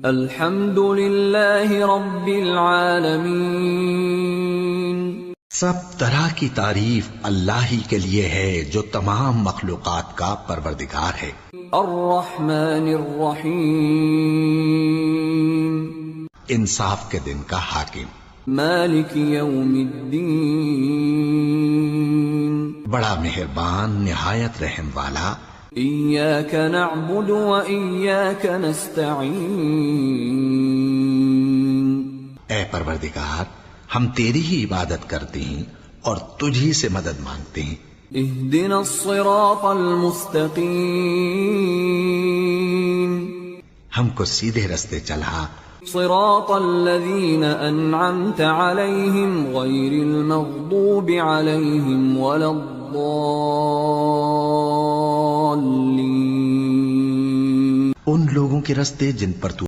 الحمد للہ رب العالمین. سب طرح کی تعریف اللہ ہی کے لیے ہے جو تمام مخلوقات کا پروردگار ہے. الرحمن الرحیم. انصاف کے دن کا حاکم. مالک یوم الدین. بڑا مہربان نہایت رحم والا. ایاک نعبد و ایاک نستعین. اے پروردگار ہم تیری ہی عبادت کرتے ہیں اور تجھی سے مدد مانگتے ہیں. اہدنا الصراط المستقیم. ہم کو سیدھے رستے چلا. صراط الذین انعمت علیہم غیر المغضوب علیہم ولا الضالین. ان لوگوں کے رستے جن پر تو